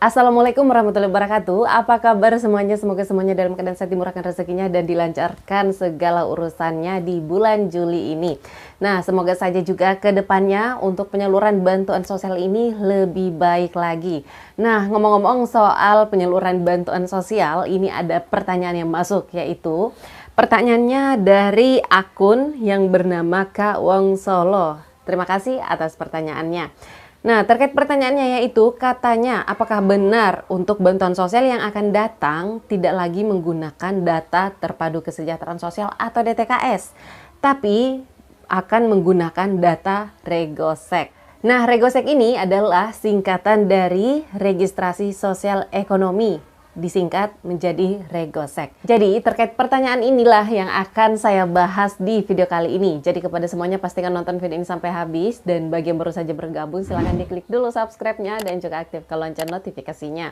Assalamualaikum warahmatullahi wabarakatuh. Apa kabar semuanya? Semoga semuanya dalam keadaan sehat, dimurahkan rezekinya dan dilancarkan segala urusannya di bulan Juli ini. Nah, semoga saja juga ke depannya untuk penyaluran bantuan sosial ini lebih baik lagi. Nah, ngomong-ngomong soal penyaluran bantuan sosial, ini ada pertanyaan yang masuk, yaitu pertanyaannya dari akun yang bernama Kak Wong Solo. Terima kasih atas pertanyaannya. Nah, terkait pertanyaannya yaitu katanya apakah benar untuk bantuan sosial yang akan datang tidak lagi menggunakan data terpadu kesejahteraan sosial atau DTKS, tapi akan menggunakan data Regosek. Nah, Regosek ini adalah singkatan dari Registrasi Sosial Ekonomi, disingkat menjadi Regosek. Jadi terkait pertanyaan inilah yang akan saya bahas di video kali ini. Jadi kepada semuanya pastikan nonton video ini sampai habis, dan bagi yang baru saja bergabung silahkan diklik dulu subscribe-nya dan juga aktifkan lonceng notifikasinya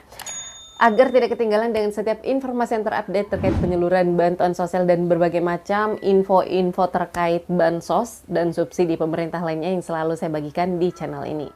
agar tidak ketinggalan dengan setiap informasi yang terupdate terkait penyaluran bantuan sosial dan berbagai macam info-info terkait bansos dan subsidi pemerintah lainnya yang selalu saya bagikan di channel ini.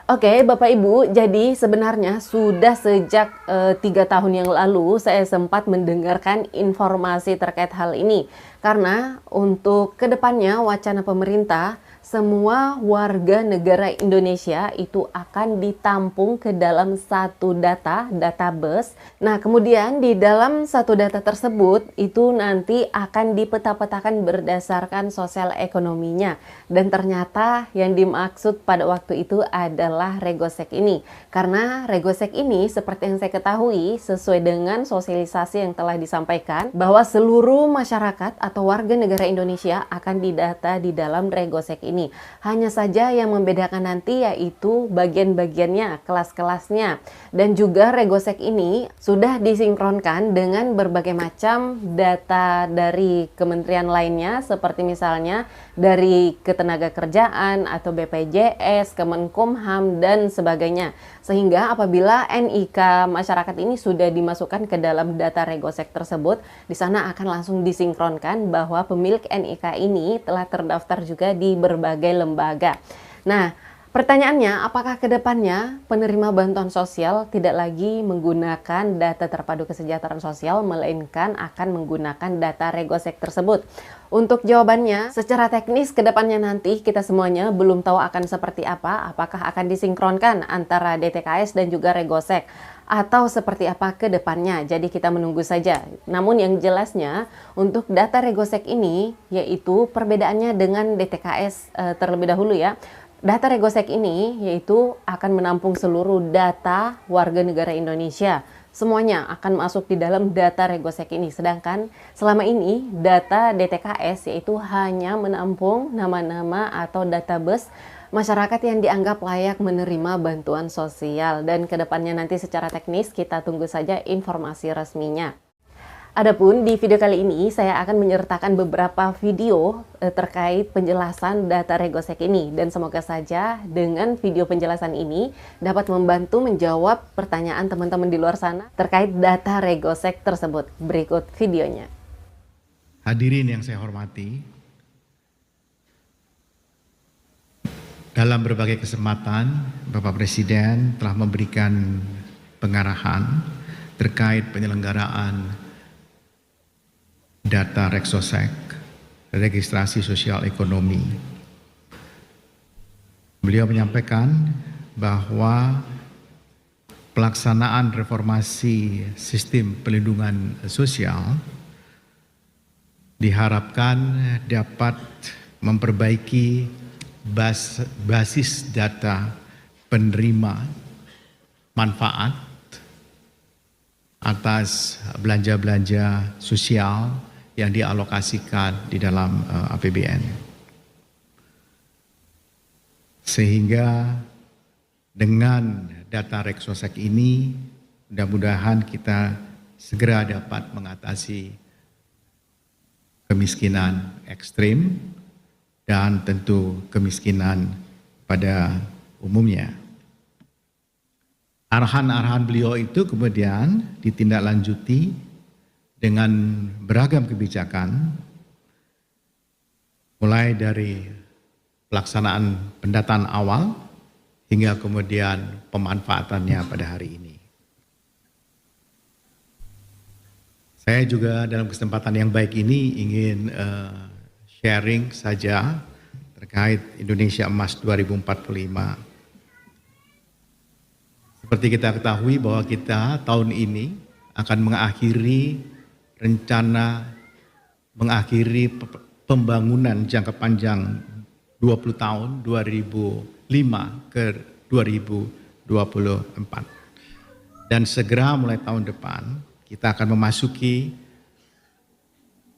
Oke, Bapak Ibu, jadi sebenarnya sudah sejak 3 tahun yang lalu saya sempat mendengarkan informasi terkait hal ini. Karena untuk kedepannya wacana pemerintah, semua warga negara Indonesia itu akan ditampung ke dalam satu database. Nah, kemudian di dalam satu data tersebut itu nanti akan dipeta-petakan berdasarkan sosial ekonominya. Dan ternyata yang dimaksud pada waktu itu adalah Regosek ini. Karena Regosek ini seperti yang saya ketahui sesuai dengan sosialisasi yang telah disampaikan bahwa seluruh masyarakat atau warga negara Indonesia akan didata di dalam Regosek ini. Hanya saja yang membedakan nanti yaitu bagian-bagiannya, kelas-kelasnya. Dan juga Regosek ini sudah disinkronkan dengan berbagai macam data dari kementerian lainnya seperti misalnya dari Ketenagakerjaan atau BPJS, Kemenkumham dan sebagainya. Sehingga apabila NIK masyarakat ini sudah dimasukkan ke dalam data Regosek tersebut, di sana akan langsung disinkronkan bahwa pemilik NIK ini telah terdaftar juga di berbagai lembaga. Nah, pertanyaannya, apakah ke depannya penerima bantuan sosial tidak lagi menggunakan data terpadu kesejahteraan sosial, melainkan akan menggunakan data Regosek tersebut? Untuk jawabannya, secara teknis ke depannya nanti kita semuanya belum tahu akan seperti apa, apakah akan disinkronkan antara DTKS dan juga Regosek, atau seperti apa ke depannya. Jadi kita menunggu saja. Namun yang jelasnya untuk data Regosek ini yaitu perbedaannya dengan DTKS terlebih dahulu ya. Data Regosek ini yaitu akan menampung seluruh data warga negara Indonesia. Semuanya akan masuk di dalam data Regosek ini. Sedangkan selama ini data DTKS yaitu hanya menampung nama-nama atau database masyarakat yang dianggap layak menerima bantuan sosial. Dan kedepannya nanti secara teknis kita tunggu saja informasi resminya. Adapun di video kali ini saya akan menyertakan beberapa video terkait penjelasan data Regosek ini, dan semoga saja dengan video penjelasan ini dapat membantu menjawab pertanyaan teman-teman di luar sana terkait data Regosek tersebut. Berikut videonya. Hadirin yang saya hormati, dalam berbagai kesempatan Bapak Presiden telah memberikan pengarahan terkait penyelenggaraan data Regosek, Registrasi Sosial Ekonomi. Beliau menyampaikan bahwa pelaksanaan reformasi sistem pelindungan sosial diharapkan dapat memperbaiki basis data penerima manfaat atas belanja-belanja sosial yang dialokasikan di dalam APBN. Sehingga dengan data Regosek ini mudah-mudahan kita segera dapat mengatasi kemiskinan ekstrim dan tentu kemiskinan pada umumnya. Arahan-arahan beliau itu kemudian ditindaklanjuti dengan beragam kebijakan mulai dari pelaksanaan pendataan awal hingga kemudian pemanfaatannya pada hari ini. Saya juga dalam kesempatan yang baik ini ingin sharing saja terkait Indonesia Emas 2045. Seperti kita ketahui bahwa kita tahun ini akan mengakhiri pembangunan jangka panjang 20 tahun 2005 ke 2024. Dan segera mulai tahun depan kita akan memasuki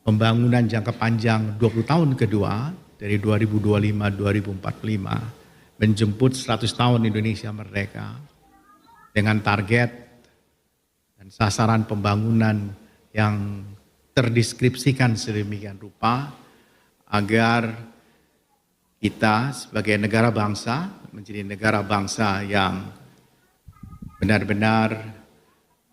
pembangunan jangka panjang 20 tahun kedua dari 2025-2045 menjemput 100 tahun Indonesia merdeka dengan target dan sasaran pembangunan yang terdeskripsikan sedemikian rupa agar kita sebagai negara bangsa menjadi negara bangsa yang benar-benar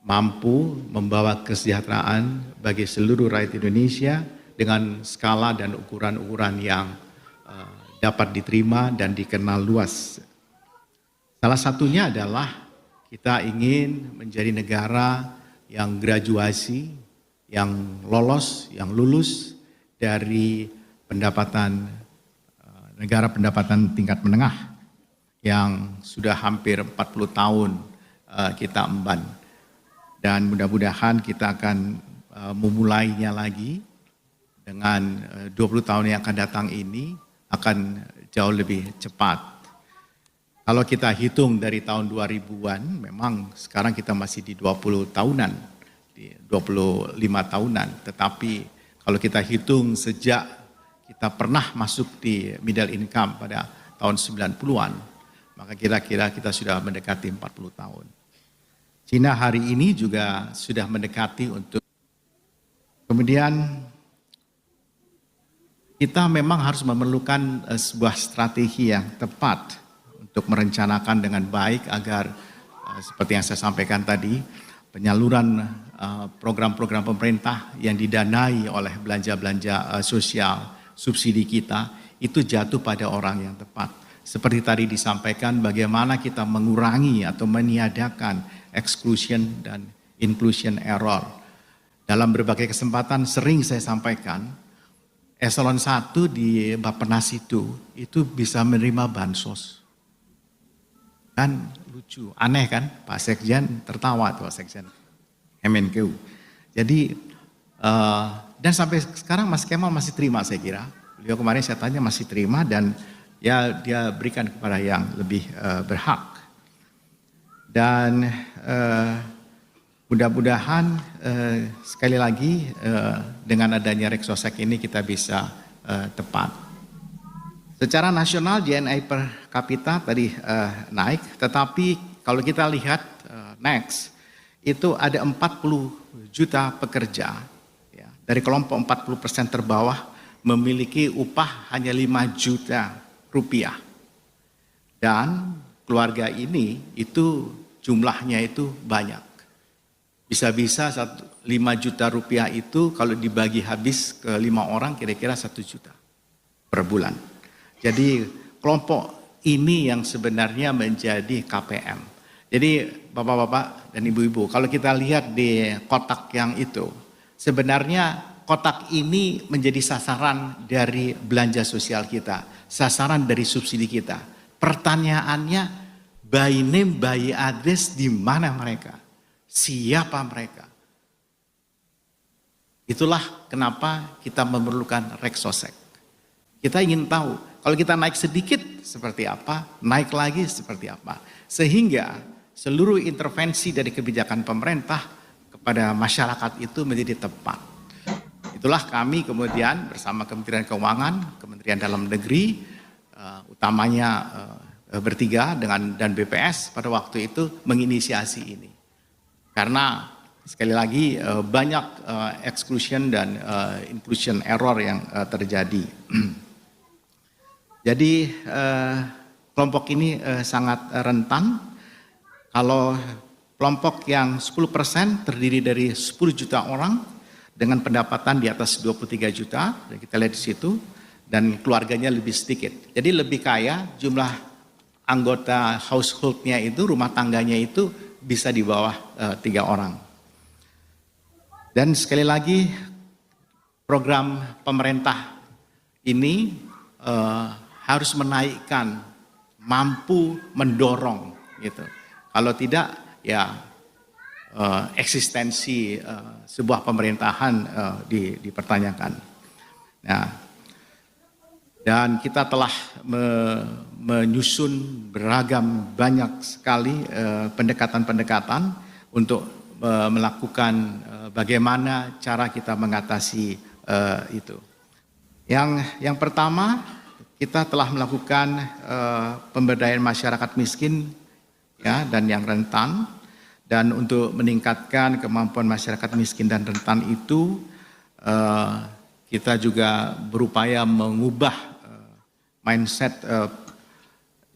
mampu membawa kesejahteraan bagi seluruh rakyat Indonesia dengan skala dan ukuran-ukuran yang dapat diterima dan dikenal luas. Salah satunya adalah kita ingin menjadi negara yang graduasi, yang lolos, yang lulus dari negara pendapatan tingkat menengah yang sudah hampir 40 tahun kita emban. Dan mudah-mudahan kita akan memulainya lagi dengan 20 tahun yang akan datang ini akan jauh lebih cepat. Kalau kita hitung dari tahun 2000-an, memang sekarang kita masih di 20 tahunan, di 25 tahunan. Tetapi kalau kita hitung sejak kita pernah masuk di middle income pada tahun 90-an, maka kira-kira kita sudah mendekati 40 tahun. Cina hari ini juga sudah mendekati untuk kemudian kita memang harus memerlukan sebuah strategi yang tepat untuk merencanakan dengan baik agar seperti yang saya sampaikan tadi penyaluran program-program pemerintah yang didanai oleh belanja-belanja sosial subsidi kita itu jatuh pada orang yang tepat. Seperti tadi disampaikan bagaimana kita mengurangi atau meniadakan exclusion dan inclusion error. Dalam berbagai kesempatan sering saya sampaikan, eselon 1 di Bappenas itu bisa menerima bansos. Kan lucu, aneh kan? Pak Sekjen tertawa tuh Pak Sekjen MNKU. Jadi, dan sampai sekarang Mas Kemal masih terima saya kira. Beliau kemarin saya tanya masih terima dan ya dia berikan kepada yang lebih berhak. Dan mudah-mudahan sekali lagi dengan adanya Reksosek ini kita bisa tepat. Secara nasional GNI per kapita tadi naik, tetapi kalau kita lihat next itu ada 40 juta pekerja ya, dari kelompok 40% terbawah memiliki upah hanya 5 juta rupiah. Dan keluarga ini itu jumlahnya itu banyak. Bisa-bisa 5 juta rupiah itu kalau dibagi habis ke 5 orang kira-kira 1 juta per bulan. Jadi kelompok ini yang sebenarnya menjadi KPM. Jadi bapak-bapak dan ibu-ibu kalau kita lihat di kotak yang itu sebenarnya kotak ini menjadi sasaran dari belanja sosial kita, sasaran dari subsidi kita. Pertanyaannya, by name, by address, di mana mereka? Siapa mereka? Itulah kenapa kita memerlukan Reksosek. Kita ingin tahu, kalau kita naik sedikit seperti apa, naik lagi seperti apa. Sehingga seluruh intervensi dari kebijakan pemerintah kepada masyarakat itu menjadi tepat. Itulah kami kemudian bersama Kementerian Keuangan, Kementerian Dalam Negeri, utamanya bertiga dan BPS pada waktu itu menginisiasi ini. Karena sekali lagi banyak exclusion dan inclusion error yang terjadi. Jadi kelompok ini sangat rentan. Kalau kelompok yang 10% terdiri dari 10 juta orang dengan pendapatan di atas 23 juta, dan kita lihat di situ, dan keluarganya lebih sedikit. Jadi lebih kaya, jumlah anggota household-nya itu, rumah tangganya itu bisa di bawah 3 orang. Dan sekali lagi program pemerintah ini harus menaikkan, mampu mendorong gitu. Kalau tidak ya eksistensi sebuah pemerintahan dipertanyakan. Nah, dan kita telah menyusun beragam banyak sekali pendekatan-pendekatan untuk melakukan bagaimana cara kita mengatasi itu. Yang pertama, kita telah melakukan pemberdayaan masyarakat miskin ya dan yang rentan, dan untuk meningkatkan kemampuan masyarakat miskin dan rentan itu kita juga berupaya mengubah mindset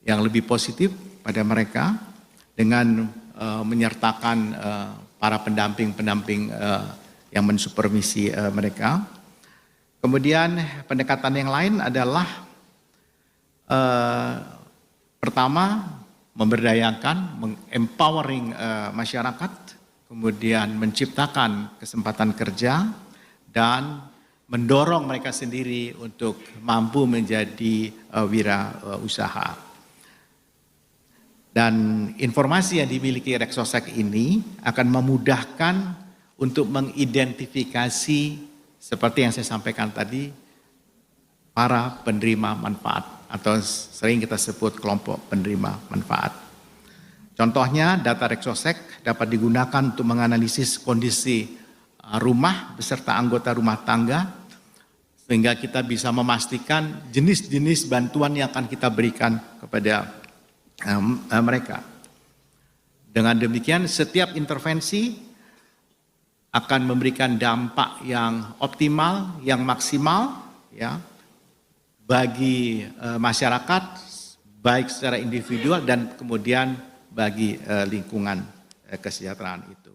yang lebih positif pada mereka dengan menyertakan para pendamping-pendamping yang mensupervisi mereka. Kemudian pendekatan yang lain adalah pertama memberdayakan, empowering masyarakat, kemudian menciptakan kesempatan kerja dan mendorong mereka sendiri untuk mampu menjadi wirausaha. Dan informasi yang dimiliki Rexosek ini akan memudahkan untuk mengidentifikasi seperti yang saya sampaikan tadi, para penerima manfaat atau sering kita sebut kelompok penerima manfaat. Contohnya data Rexosek dapat digunakan untuk menganalisis kondisi rumah beserta anggota rumah tangga sehingga kita bisa memastikan jenis-jenis bantuan yang akan kita berikan kepada mereka. Dengan demikian setiap intervensi akan memberikan dampak yang optimal, yang maksimal ya bagi masyarakat, baik secara individual dan kemudian bagi lingkungan kesejahteraan itu.